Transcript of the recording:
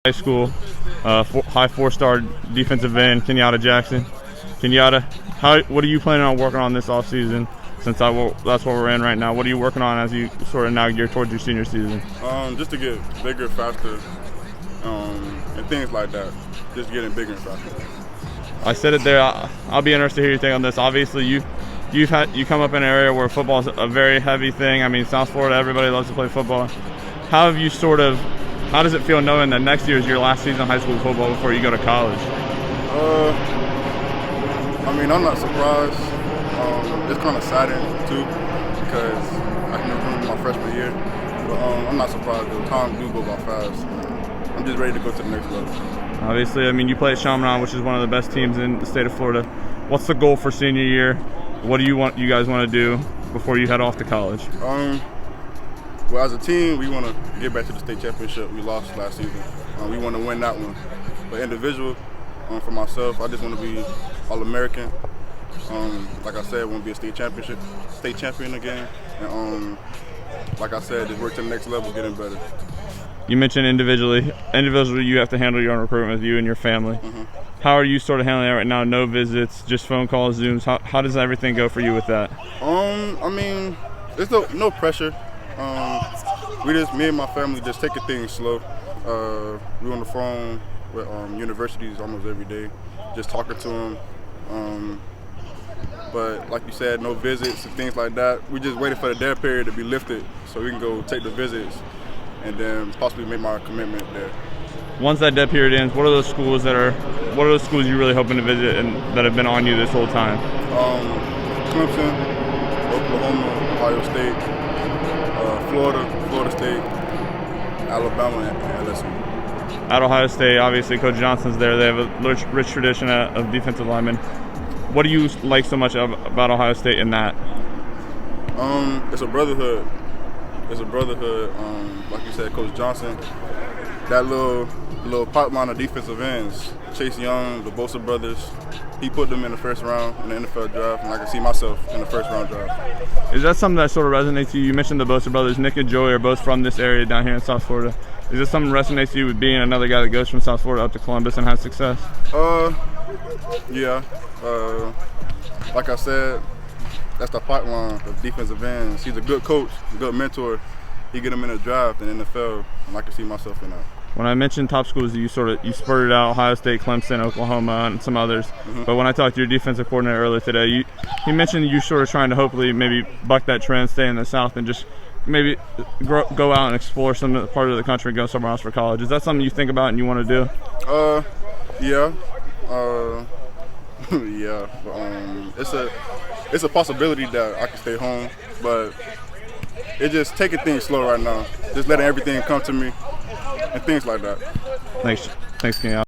High school, high four-star defensive end, Kenyatta Jackson. Kenyatta, what are you planning on working on this offseason? Since that's what we're in right now, what are you working on as you sort of now gear towards your senior season? Just to get bigger, faster, and things like that. Just getting bigger and faster. I said it there. I'll be interested to hear your take on this. Obviously, you come up in an area where football is a very heavy thing. I mean, South Florida, everybody loves to play football. How does it feel knowing that next year is your last season of high school football before you go to college? I mean, I'm not surprised. It's kind of saddening too because I can remember my freshman year, but I'm not surprised. The time do go by fast. I'm just ready to go to the next level. Obviously, I mean, you play at Chaminade, which is one of the best teams in the state of Florida. What's the goal for senior year? What do you guys want to do before you head off to college? Well, as a team, we want to get back to the state championship. We lost last season. We want to win that one. But individual, for myself, I just want to be All-American. Like I said, I want to be a state champion again. And like I said, just work to the next level, getting better. You mentioned individually you have to handle your own recruitment with you and your family. Mm-hmm. How are you sort of handling that right now? No visits, just phone calls, Zooms. How does everything go for you with that? I mean, there's no pressure. Me and my family just taking things slow. We're on the phone with universities almost every day, just talking to them. But like you said, no visits and things like that. We just waiting for the dead period to be lifted so we can go take the visits and then possibly make my commitment there. Once that dead period ends, what are those schools you're really hoping to visit and that have been on you this whole time? Clemson, Oklahoma, Ohio State, Florida State, Alabama, and LSU. At Ohio State, obviously Coach Johnson's there. They have a rich tradition of defensive linemen. What do you like so much about Ohio State in that? It's a brotherhood. Like you said, Coach Johnson, that little pipeline of defensive ends, Chase Young, the Bosa brothers, he put them in the first round in the NFL draft, and I can see myself in the first round draft. Is that something that sort of resonates to you? You mentioned the Bosa brothers. Nick and Joey are both from this area down here in South Florida. Is this something that resonates to you with being another guy that goes from South Florida up to Columbus and has success? Yeah. Like I said, that's the pipeline of defensive ends. He's a good coach, a good mentor. He get him in the draft and NFL, and I can see myself in that. When I mentioned top schools, you spurted out Ohio State, Clemson, Oklahoma, and some others. Mm-hmm. But when I talked to your defensive coordinator earlier today, he mentioned you sort of trying to hopefully maybe buck that trend, stay in the South, and just maybe go out and explore some part of the country and go somewhere else for college. Is that something you think about and you want to do? Yeah. Yeah. It's a possibility that I can stay home, but it's just taking things slow right now. Just letting everything come to me and things like that. Thanks, Kenyatta.